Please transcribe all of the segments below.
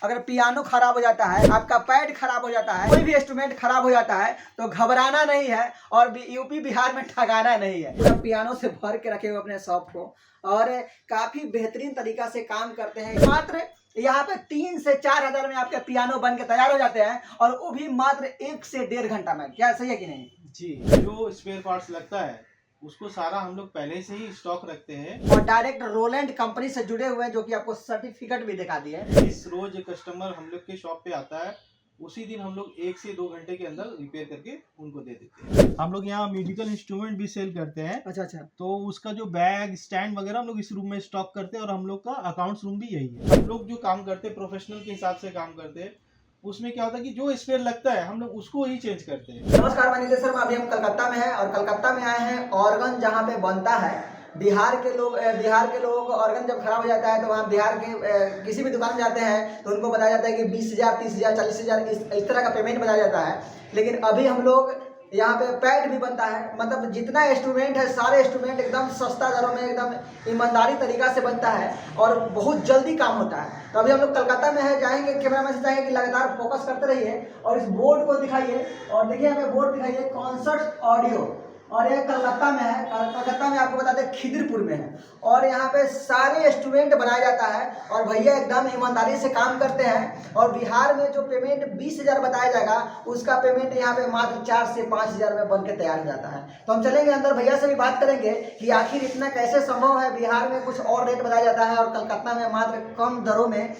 अगर पियानो खराब हो जाता है, आपका पैड खराब हो जाता है, कोई भी इंस्ट्रूमेंट खराब हो जाता है तो घबराना नहीं है और यूपी बिहार में ठगाना नहीं है। पूरा पियानो से भर के रखे हुए अपने शॉप को और काफी बेहतरीन तरीका से काम करते हैं। मात्र यहाँ पे 3 से 4 हजार में आपके पियानो बन के तैयार हो जाते हैं और वो भी मात्र 1 से 1.5 घंटा में। क्या सही है कि नहीं जी? जो स्पेयर पार्ट्स लगता है उसको सारा हम लोग पहले से ही स्टॉक रखते हैं और डायरेक्ट रोलैंड कंपनी से जुड़े हुए हैं, जो कि आपको सर्टिफिकेट भी दिखा दिए। इस रोज कस्टमर हम लोग के शॉप पे आता है उसी दिन हम लोग 1 से 2 घंटे के अंदर रिपेयर करके उनको दे देते हैं। हम लोग यहाँ म्यूजिकल इंस्ट्रूमेंट भी सेल करते हैं। अच्छा। तो उसका जो बैग स्टैंड वगैरह हम लोग इस रूम में स्टॉक करते हैं और हम लोग का अकाउंट्स रूम भी यही है। हम लोग जो काम करते हैं प्रोफेशनल के हिसाब से काम करते हैं। उसमें क्या होता है कि जो स्पेयर लगता है हम लोग उसको ही चेंज करते हैं। नमस्कार, मैं नीलेश शर्मा। अभी हम कलकत्ता में हैं और कलकत्ता में आए हैं ऑर्गन जहाँ पे बनता है। बिहार के लोगों को ऑर्गन जब खराब हो जाता है तो वहाँ बिहार के किसी भी दुकान में जाते हैं तो उनको बताया जाता है कि 20,000, 30,000, 40,000 इस तरह का पेमेंट बताया जाता है। लेकिन अभी हम लोग यहाँ पे पैड भी बनता है, मतलब जितना इंस्ट्रूमेंट है सारे इंस्ट्रूमेंट एकदम सस्ता दरों में एकदम ईमानदारी तरीका से बनता है और बहुत जल्दी काम होता है। तो अभी हम लोग कलकत्ता में है, जाएंगे कैमरामैन से चाहेंगे कि लगातार फोकस करते रहिए और इस बोर्ड को दिखाइए। और देखिए हमें बोर्ड दिखाइए, कॉन्सर्ट ऑडियो, और ये कलकत्ता में है। कलकत्ता में आपको बताते हैं खिदिरपुर में है और यहाँ पे सारे इंस्ट्रूमेंट बनाया जाता है और भैया एकदम ईमानदारी से काम करते हैं। और बिहार में जो पेमेंट 20,000 बताया जाएगा उसका पेमेंट यहाँ पे मात्र 4 से 5,000 में बन के तैयार हो जाता है। तो हम चलेंगे अंदर, भैया से भी बात करेंगे कि आखिर इतना कैसे संभव है। बिहार में कुछ और रेट बताया जाता है और कलकत्ता में मात्र कम दरों में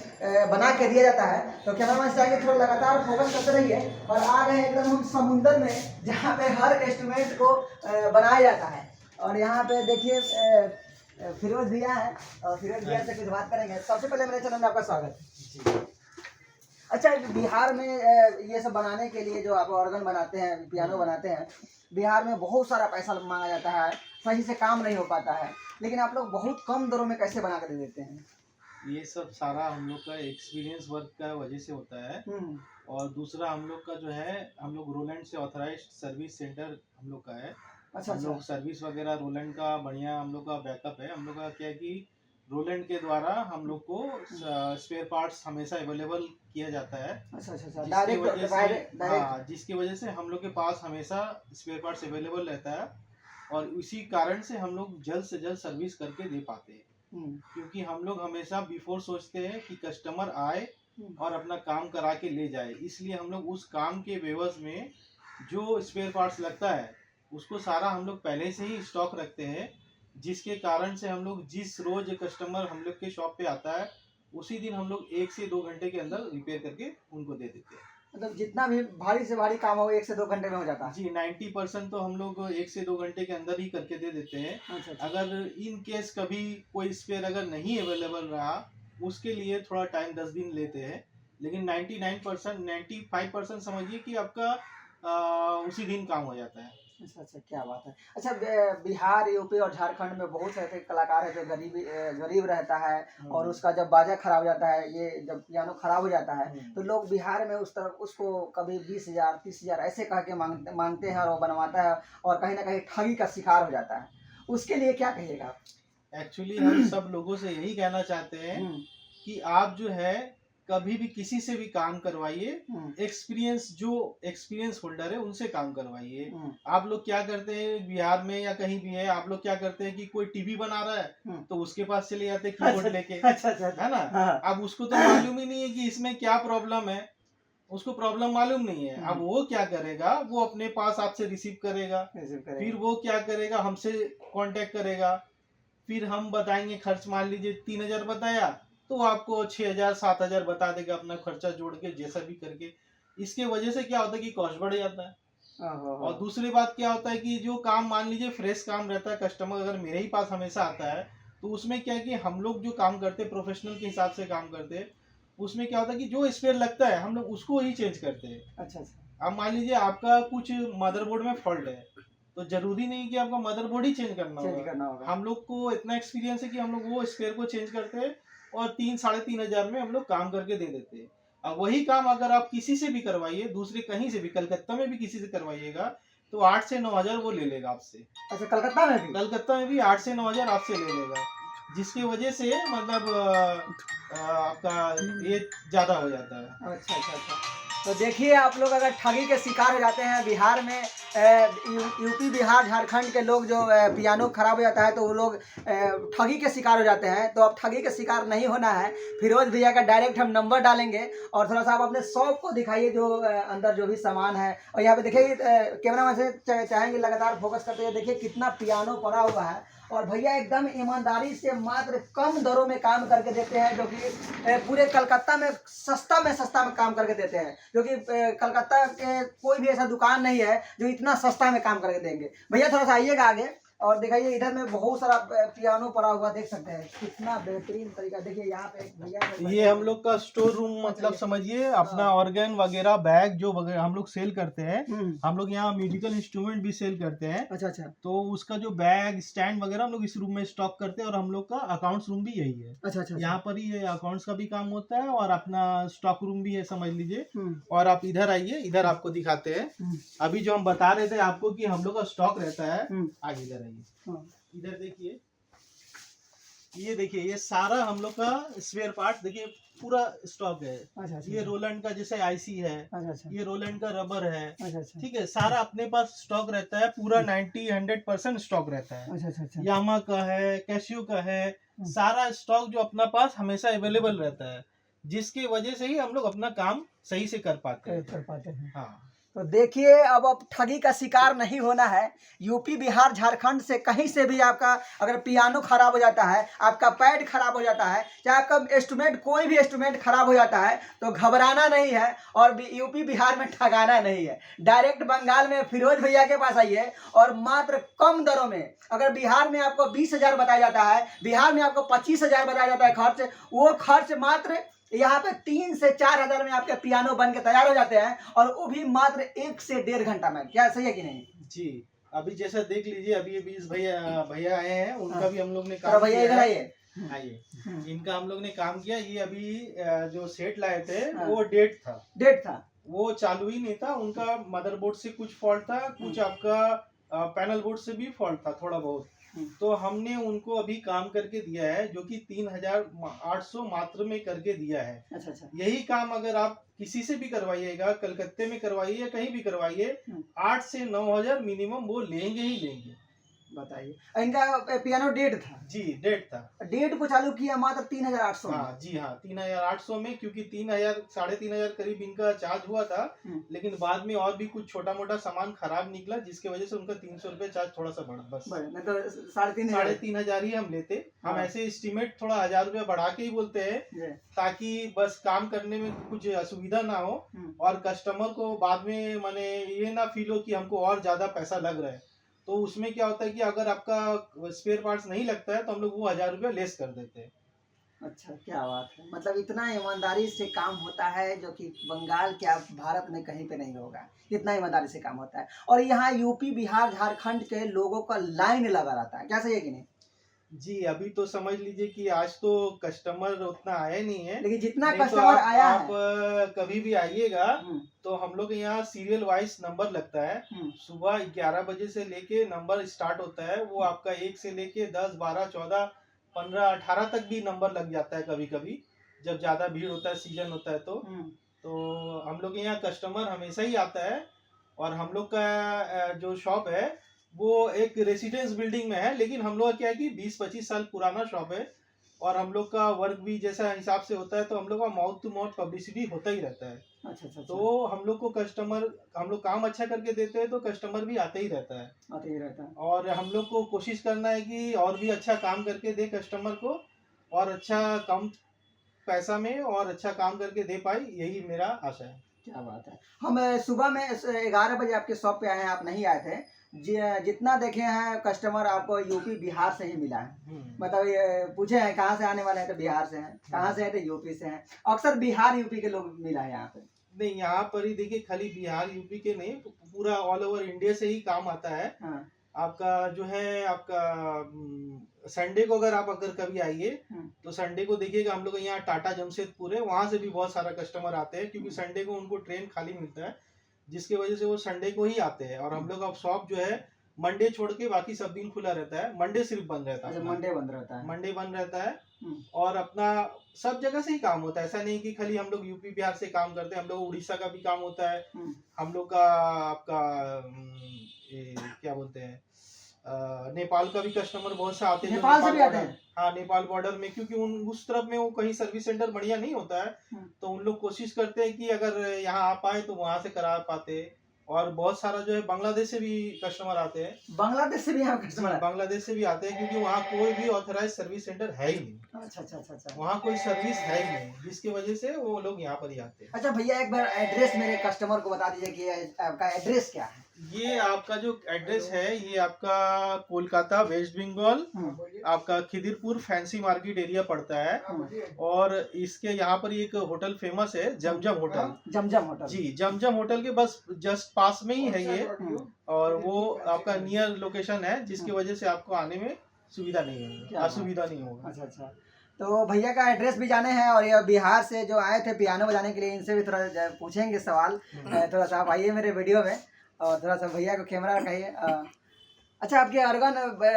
बना के दिया जाता है। तो कैमरामैन से आगे थोड़ा लगातार फोकस करते रहिए और आ गए एकदम हम समुंदर में जहाँ पे हर इंस्ट्रूमेंट को बनाया जाता है। और यहाँ पे देखिए फिरोज भैया है और फिरोज भैया से कुछ बात करेंगे। सबसे पहले मेरे चैनल में आपका स्वागत है। अच्छा, बिहार में ये सब बनाने के लिए जो आप ऑर्गन बनाते हैं, पियानो बनाते हैं, बिहार में बहुत सारा पैसा मांगा जाता है, सही से काम नहीं हो पाता है, लेकिन आप लोग बहुत कम दरों में कैसे बना कर दे देते हैं? ये सब सारा हम लोग का एक्सपीरियंस वर्क का वजह से होता है। और दूसरा हम लोग का जो है, हम लोग रोलैंड से ऑथराइज्ड सर्विस सेंटर हम लोग का है। अच्छा। हम लोग सर्विस वगैरह रोलैंड का बढ़िया हम लोग का बैकअप है। हम लोग का क्या है कि रोलैंड के द्वारा हम लोग को स्पेयर पार्ट्स हमेशा अवेलेबल किया जाता है। अच्छा। जिसकी वजह से हम लोग के पास हमेशा स्पेयर पार्ट्स अवेलेबल रहता है और इसी कारण से हम लोग जल्द से जल्द सर्विस करके दे पाते हैं। क्योंकि हम लोग हमेशा बिफोर सोचते हैं कि कस्टमर आए और अपना काम करा के ले जाए, इसलिए हम लोग उस काम के बेवस में जो स्पेयर पार्ट्स लगता है उसको सारा हम लोग पहले से ही स्टॉक रखते हैं। जिसके कारण से हम लोग जिस रोज कस्टमर हम लोग के शॉप पे आता है उसी दिन हम लोग 1 से 2 घंटे के अंदर रिपेयर करके उनको दे देते हैं। मतलब जितना भी भारी से भारी काम हो 1 से 2 घंटे में हो जाता है। जी, 90% तो हम लोग 1 से 2 घंटे के अंदर ही करके दे देते हैं। अच्छा। अगर इन केस कभी कोई स्पेयर अगर नहीं अवेलेबल रहा उसके लिए थोड़ा टाइम 10 दिन लेते हैं, लेकिन 99%, 95% समझिए कि आपका उसी दिन काम हो जाता है। अच्छा, क्या बात है। अच्छा, बिहार, यूपी और झारखंड में बहुत से ऐसे कलाकार है जो गरीब रहता है और उसका जब बाजा खराब हो जाता है, ये जब पियानो खराब हो जाता है तो लोग बिहार में उस तरफ उसको कभी 20,000, 30,000 ऐसे कह के मांगते हैं और वो बनवाता है और कहीं ना कहीं ठगी का शिकार हो जाता है। उसके लिए क्या कहिएगा? एक्चुअली हम सब लोगों से यही कहना चाहते हैं कि आप जो है कभी भी किसी से भी काम करवाइए, एक्सपीरियंस होल्डर है उनसे काम करवाइए। आप लोग क्या करते हैं बिहार में या कहीं भी है, आप लोग क्या करते हैं कि कोई टीवी बना रहा है तो उसके पास चले जाते हैं कीबोर्ड लेके। अच्छा, है ना? अब उसको तो मालूम ही नहीं है कि इसमें क्या प्रॉब्लम है, उसको प्रॉब्लम मालूम नहीं है। अब वो क्या करेगा, वो अपने पास आपसे रिसीव करेगा, फिर वो क्या करेगा, हमसे कांटेक्ट करेगा, फिर हम बताएंगे खर्च, मान लीजिए 3,000 बताया तो आपको 6,000, 7,000 बता देगा अपना खर्चा जोड़ के जैसा भी करके। इसके वजह से क्या होता है कि कॉस्ट बढ़ जाता है। और दूसरी बात क्या होता है कि जो काम मान लीजिए फ्रेश काम रहता है, कस्टमर अगर मेरे ही पास हमेशा आता है तो उसमें क्या है कि हम लोग जो काम करते हैं प्रोफेशनल के हिसाब से काम करते हैं, उसमें क्या होता है कि जो स्पेयर लगता है हम लोग उसको ही चेंज करते हैं। अच्छा। अब मान लीजिए आपका कुछ मदरबोर्ड में फॉल्ट है तो जरूरी नहीं कि आपका मदरबोर्ड ही चेंज करना होगा। हम लोग को इतना एक्सपीरियंस है कि हम लोग वो स्पेयर को चेंज करते हैं और 3-3,500 में हम लोग काम करके दे देते हैं। अब वही काम अगर आप किसी से भी करवाइए, दूसरे कहीं से भी, कलकत्ता में भी किसी से करवाइएगा तो 8 से 9,000 वो ले लेगा आपसे। अच्छा, कलकत्ता में भी 8 से 9,000 आपसे ले लेगा, जिसकी वजह से मतलब आपका ये ज्यादा हो जाता है। अच्छा अच्छा अच्छा। तो देखिए आप लोग अगर ठगी के शिकार हो जाते हैं बिहार में, यूपी बिहार झारखंड के लोग जो पियानो खराब हो जाता है तो वो लोग ठगी के शिकार हो जाते हैं। तो अब ठगी के शिकार नहीं होना है, फिरोज भैया का डायरेक्ट हम नंबर डालेंगे और थोड़ा सा आप अपने शॉप को दिखाइए जो अंदर जो भी सामान है। और यहाँ पे देखिए कैमरा मैन से चाहेंगे लगातार फोकस करते हुए, देखिए कितना पियानो पड़ा हुआ है और भैया एकदम ईमानदारी से मात्र कम दरों में काम करके देते हैं, जो कि पूरे कलकत्ता में सस्ता में काम करके देते हैं, जो कि कलकत्ता के कोई भी ऐसा दुकान नहीं है जो इतना सस्ता में काम करके देंगे। भैया थोड़ा सा आइएगा आगे और दिखाइए, इधर में बहुत सारा पियानो पड़ा हुआ देख सकते हैं, कितना बेहतरीन तरीका। देखिए यहाँ पे भैया ये हम लोग का स्टोर रूम मतलब समझिए, अपना ऑर्गन वगैरह बैग जो वगैरह हम लोग सेल करते हैं। हम लोग यहाँ म्यूजिकल इंस्ट्रूमेंट भी सेल करते हैं। अच्छा अच्छा। तो उसका जो बैग स्टैंड वगैरह हम लोग इस रूम में स्टॉक करते हैं और हम लोग का अकाउंट्स रूम भी यही है। अच्छा अच्छा। यहाँ पर ही अकाउंट्स का भी काम होता है और अपना स्टॉक रूम भी है समझ लीजिए। और आप इधर आइए, इधर आपको दिखाते हैं। अभी जो हम बता रहे थे आपको कि हम लोग का स्टॉक रहता है, आगे इधर आइए, इधर देखिए, ये देखिए ये सारा हम लोग का स्पेयर पार्ट देखिए पूरा स्टॉक है। अच्छा, ये रोलैंड का जैसे आईसी है, अच्छा, ये रोलैंड का रबर है। अच्छा, ठीक है, सारा अपने पास स्टॉक रहता है, पूरा 90-100% स्टॉक रहता है। अच्छा, अच्छा, यामा का है, कैशियो का है, सारा स्टॉक जो अपना पास हमेशा अवेलेबल रहता है, जिसकी वजह से ही हम लोग अपना काम सही से कर पाते हैं। हाँ, तो देखिए अब ठगी का शिकार नहीं होना है। यूपी बिहार झारखंड से कहीं से भी आपका अगर पियानो खराब हो जाता है, आपका पैड खराब हो जाता है, चाहे आपका इंस्ट्रूमेंट कोई भी इंस्ट्रूमेंट खराब हो जाता है, तो घबराना नहीं है और यूपी बिहार में ठगाना नहीं है। डायरेक्ट बंगाल में फिरोज भैया के पास आइए और मात्र कम दरों में, अगर बिहार में आपको 20,000 बताया जाता है, बिहार में आपको 25,000 बताया जाता है खर्च, वो खर्च मात्र यहाँ पे 3 से 4 हजार में आपके पियानो बन के तैयार हो जाते हैं, और वो भी मात्र 1 से 1.5 घंटा में। क्या सही है कि नहीं जी? अभी जैसा देख लीजिए, अभी ये 20 भैया आए हैं, उनका भी हम लोग ने काम भैया इधर आइए, इनका हम लोग ने काम किया। ये अभी जो सेट लाए थे वो डेट था, वो चालू ही नहीं था। उनका मदरबोर्ड से कुछ फॉल्ट था, कुछ आपका पैनल बोर्ड से भी फॉल्ट था थोड़ा बहुत। तो हमने उनको अभी काम करके दिया है, जो कि 3,800 मात्र में करके दिया है। अच्छा। यही काम अगर आप किसी से भी करवाइएगा, कलकत्ते में करवाइए या कहीं भी करवाइए, 8 से 9,000 मिनिमम वो लेंगे ही लेंगे। बताइए, इनका पियानो डेट था? जी, डेट था। डेट को चालू किया मात्र 3,800। हाँ जी हाँ, 3,800 में, क्योंकि 3,000 3,500 करीब इनका चार्ज हुआ था। लेकिन बाद में और भी कुछ छोटा मोटा सामान खराब निकला, जिसकी वजह से उनका 300 रुपए चार्ज थोड़ा सा बढ़ा। बस तो 3,500 ही हम लेते। हम ऐसे एस्टिमेट थोड़ा 1,000 रुपया बढ़ा के ही बोलते हैं, ताकि बस काम करने में कुछ असुविधा ना हो और कस्टमर को बाद में माने ये ना फील हो कि हमको और ज्यादा पैसा लग रहा है। तो उसमें क्या होता है कि अगर आपका स्पेयर पार्ट्स नहीं लगता है तो हम लोग वो 1,000 रुपया लेस कर देते हैं। अच्छा, क्या बात है। मतलब इतना ईमानदारी से काम होता है जो कि बंगाल क्या भारत में कहीं पे नहीं होगा, इतना ईमानदारी से काम होता है। और यहाँ यूपी बिहार झारखंड के लोगों का लाइन लगा रहता है। क्या सही है कि नहीं? जी, अभी तो समझ लीजिए कि आज तो कस्टमर उतना आया नहीं है, लेकिन जितना कस्टमर आया है, आप कभी भी आइएगा तो हम लोग यहाँ सीरियल वाइज नंबर लगता है। सुबह 11 बजे से लेके नंबर स्टार्ट होता है, वो आपका 1 से लेके 10, 12, 14, 15, 18 तक भी नंबर लग जाता है कभी कभी, जब ज्यादा भीड़ होता है, सीजन होता है। तो हम लोग यहाँ कस्टमर हमेशा ही आता है। और हम लोग का जो शॉप है वो एक रेसिडेंस बिल्डिंग में है, लेकिन हम लोग क्या है कि 20-25 साल पुराना शॉप है और हम लोग का वर्क भी जैसा हिसाब से होता है, तो हम लोग का माउथ टू माउथ पब्लिसिटी होता ही रहता है। अच्छा। तो हम लोग को हम लोग काम अच्छा करके देते हैं तो कस्टमर भी आते ही रहता है। और हम लोग को कोशिश करना है कि और भी अच्छा काम करके दे कस्टमर को, और अच्छा कम पैसा में और अच्छा काम करके दे पाए, यही मेरा आशा है। क्या बात है। हम सुबह में 11 बजे आपके शॉप पे आए हैं, आप नहीं आए थे। जितना देखे हैं कस्टमर आपको यूपी बिहार से ही मिला है। मतलब ये पूछे हैं कहाँ से आने वाले हैं, तो बिहार से हैं, कहाँ से है तो यूपी से हैं। अक्सर बिहार यूपी के लोग मिला है यहाँ पे। नहीं, यहाँ पर ही देखिए, खाली बिहार यूपी के नहीं, पूरा ऑल ओवर इंडिया से ही काम आता है। आपका जो है, आपका संडे को अगर कभी आइए तो संडे को देखिएगा, हम लोग यहाँ टाटा जमशेदपुर है, वहां से भी बहुत सारा कस्टमर आते हैं, क्योंकि संडे को उनको ट्रेन खाली मिलता है, जिसकी वजह से वो संडे को ही आते हैं। और हम लोग का शॉप जो है मंडे छोड़ के बाकी सब दिन खुला रहता है, मंडे सिर्फ बंद रहता है। अच्छा, मंडे बंद रहता है। मंडे बंद रहता है। हम्म। और अपना सब जगह से ही काम होता है, ऐसा नहीं कि खाली हम लोग यूपी बिहार से काम करते हैं, हम लोग उड़ीसा का भी काम होता है। हम लोग का आपका ये क्या बोलते हैं, नेपाल का भी कस्टमर बहुत से आते हैं। नेपाल से भी आते हैं? हाँ, नेपाल बॉर्डर में, क्योंकि उस तरफ में वो कहीं सर्विस सेंटर बढ़िया नहीं होता है, तो उन लोग कोशिश करते हैं कि अगर यहाँ आ पाए तो वहां से करा पाते। और बहुत सारा जो है बांग्लादेश से भी कस्टमर आते हैं। बांग्लादेश से भी यहाँ कस्टमर? बांग्लादेश से भी आते हैं, क्योंकि वहाँ कोई भी ऑथराइज सर्विस सेंटर है ही नहीं। अच्छा। वहाँ कोई सर्विस है ही नहीं, जिसकी वजह से वो लोग यहाँ पर ही आते हैं। अच्छा भैया, एक बार एड्रेस मेरे कस्टमर को बता दीजिए कि आपका एड्रेस क्या है? ये आपका जो एड्रेस है, ये आपका कोलकाता वेस्ट बंगाल, आपका खिदिरपुर फैंसी मार्केट एरिया पड़ता है। और इसके यहाँ पर एक होटल फेमस है, जमजम होटल। जमजम होटल? जी, जमजम होटल के बस जस्ट पास में ही है ये। और वो आपका नियर लोकेशन है, जिसकी वजह से आपको आने में सुविधा नहीं होगी, असुविधा नहीं होगा। अच्छा। तो भैया का एड्रेस भी जाने हैं, और ये बिहार से जो आए थे पियानो बजाने के लिए, इनसे भी थोड़ा पूछेंगे सवाल। थोड़ा सा आप आइए मेरे वीडियो में, और थोड़ा सा भैया को कैमरा रखाइए। अच्छा, आपके ऑर्गन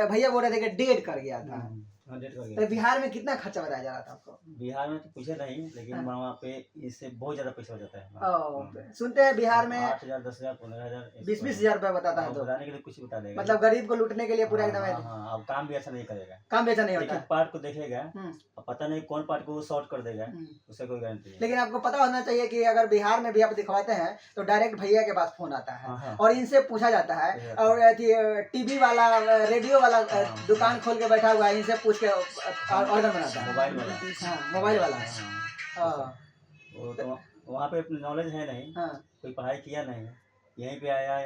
भैया बोल रहे थे कि डेड कर गया था, तो बिहार में कितना खर्चा बताया जा रहा था आपको? बिहार में तो पूछे नहीं, लेकिन वहाँ पे इससे बहुत ज्यादा पैसा हो जाता है। सुनते हैं बिहार में 8,000, 10,000, 15,000, 20,000 रुपया बताता है। तो बताने के लिए कुछ बता देगा, मतलब गरीब को लूटने के लिए पूरा एकदम। अब काम भी ऐसा नहीं करेगा, काम भी ऐसा नहीं होता। पार्ट को देखेगा, अब पता नहीं कौन पार्ट को वो शॉर्ट कर देगा, उससे कोई गारंटी नहीं। लेकिन आपको पता होना चाहिए कि अगर बिहार में भी आप दिखवाते हैं तो डायरेक्ट भैया के पास फोन आता है, और इनसे पूछा जाता है। और टीवी वाला, रेडियो वाला दुकान खोल के बैठा हुआ है, इनसे पूछ के ऑर्डर बनाता है। मोबाइल वाला? हाँ, मोबाइल वाला। वो तो वहाँ पे नॉलेज है नहीं, कोई पढ़ाई किया नहीं, यहीं पे आया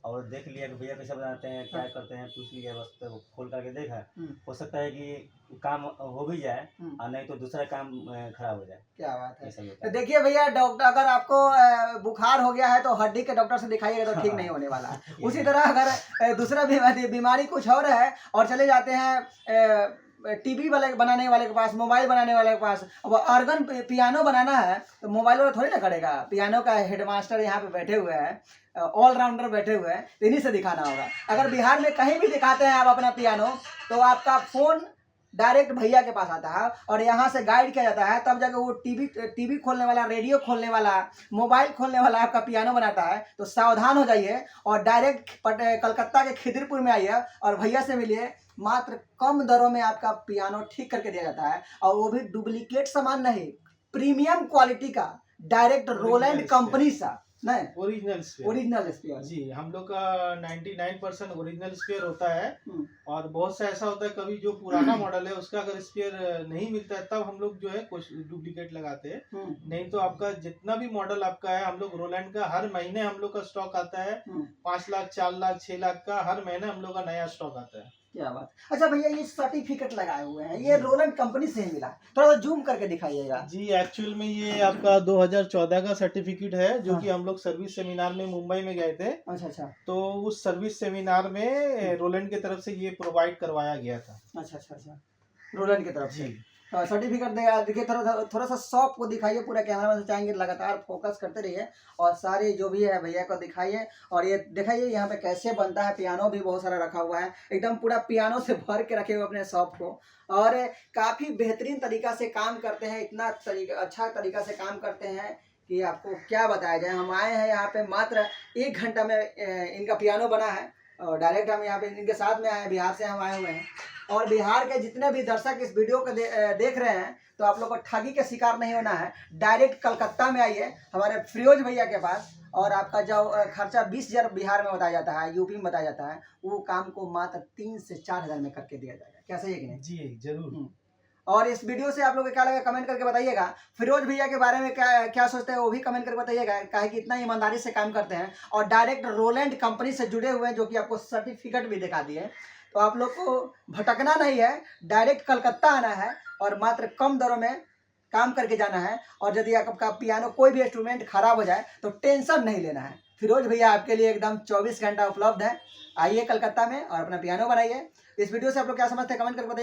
और देख लिया कि भैया कैसे बनाते हैं, क्या करते हैं, पूछ लिया, बस तो खोल करके देखा। हो सकता है कि काम हो भी जाए, और नहीं तो दूसरा काम खराब हो जाए। क्या बात है। तो देखिए भैया, डॉक्टर अगर आपको बुखार हो गया है तो हड्डी के डॉक्टर से दिखाइएगा तो ठीक नहीं होने वाला। उसी तरह अगर दूसरा बीमारी कुछ और है और चले जाते हैं टीवी वाले बनाने वाले के पास, मोबाइल बनाने वाले के पास, अब ऑर्गन पियानो बनाना है तो मोबाइल वाला थोड़ी ना करेगा। पियानो का हेडमास्टर यहाँ पे बैठे हुए हैं, ऑलराउंडर बैठे हुए हैं, इन्हीं से दिखाना होगा। अगर बिहार में कहीं भी दिखाते हैं आप अपना पियानो, तो आपका फोन डायरेक्ट भैया के पास आता है और यहाँ से गाइड किया जाता है, तब जाकर वो टीवी खोलने वाला, रेडियो खोलने वाला, मोबाइल खोलने वाला आपका पियानो बनाता है। तो सावधान हो जाइए और डायरेक्ट कलकत्ता के खिदिरपुर में आइए और भैया से मिलिए। मात्र कम दरों में आपका पियानो ठीक करके दिया जाता है, और वो भी डुप्लीकेट सामान नहीं, प्रीमियम क्वालिटी का, डायरेक्ट रोलैंड कंपनी सा, नहीं, ओरिजिनल स्पेयर। जी, हम लोग का 99% ओरिजिनल स्पेयर होता है। और बहुत सा ऐसा होता है कभी जो पुराना मॉडल है उसका अगर स्पेयर नहीं मिलता है, तब हम लोग जो है कुछ डुप्लीकेट लगाते हैं। नहीं तो आपका जितना भी मॉडल आपका है, हम लोग रोलैंड का हर महीने हम लोग का स्टॉक आता है। 5 लाख, 4 लाख, 6 लाख का हर महीने हम लोग का नया स्टॉक आता है। क्या बात। अच्छा भैया, ये सर्टिफिकेट लगाए हुए हैं, ये रोलैंड कंपनी से ही मिला, थोड़ा सा जूम करके दिखाइएगा। जी, एक्चुअल में ये आपका 2014 का सर्टिफिकेट है, जो कि हम लोग सर्विस सेमिनार में मुंबई में गए थे। अच्छा। तो उस सर्विस सेमिनार में रोलैंड की तरफ से ये प्रोवाइड करवाया गया था। अच्छा, रोलैंड की तरफ से सर्टिफिकेट देगा। देखिए, थोड़ा सा शॉप को दिखाइए, पूरा कैमरा से चाहेंगे लगातार फोकस करते रहिए और सारे जो भी है भैया को दिखाइए। और ये दिखाइए यहाँ पे कैसे बनता है, पियानो भी बहुत सारा रखा हुआ है, एकदम पूरा पियानो से भर के रखे हुए अपने शॉप को, और काफ़ी बेहतरीन तरीका से काम करते हैं। इतना अच्छा तरीका से काम करते हैं कि आपको क्या बताया जाए। हम आए हैं यहाँ पे, मात्र 1 घंटा में इनका पियानो बना है, और डायरेक्ट हम यहाँ पे इनके साथ में आए हैं, बिहार से हम आए हुए हैं। और बिहार के जितने भी दर्शक इस वीडियो को देख रहे हैं, तो आप लोग को ठगी के शिकार नहीं होना है। डायरेक्ट कलकत्ता में आइए हमारे फिरोज भैया के पास, और आपका जो खर्चा 20,000 बिहार में बताया जाता है, यूपी में बताया जाता है, वो काम को मात्र 3 से 4 हज़ार में करके दिया जाएगा। क्या सही है कि नहीं? जी जरूर। और इस वीडियो से आप लोग को क्या लगा कमेंट करके बताइएगा। फिरोज भैया के बारे में क्या सोचते हैं वो भी कमेंट करके बताइएगा, काहे कि इतना ईमानदारी से काम करते हैं और डायरेक्ट रोलैंड कंपनी से जुड़े हुए हैं, जो कि आपको सर्टिफिकेट भी दिखा दिए। तो आप लोग को भटकना नहीं है, डायरेक्ट कलकत्ता आना है और मात्र कम दरों में काम करके जाना है। और यदि आपका पियानो कोई भी इंस्ट्रूमेंट खराब हो जाए तो टेंशन नहीं लेना है, फिरोज भैया आपके लिए एकदम 24 घंटा उपलब्ध है। आइए कलकत्ता में और अपना पियानो बनाइए। इस वीडियो से आप लोग क्या समझते हैं कमेंट करके बताइए।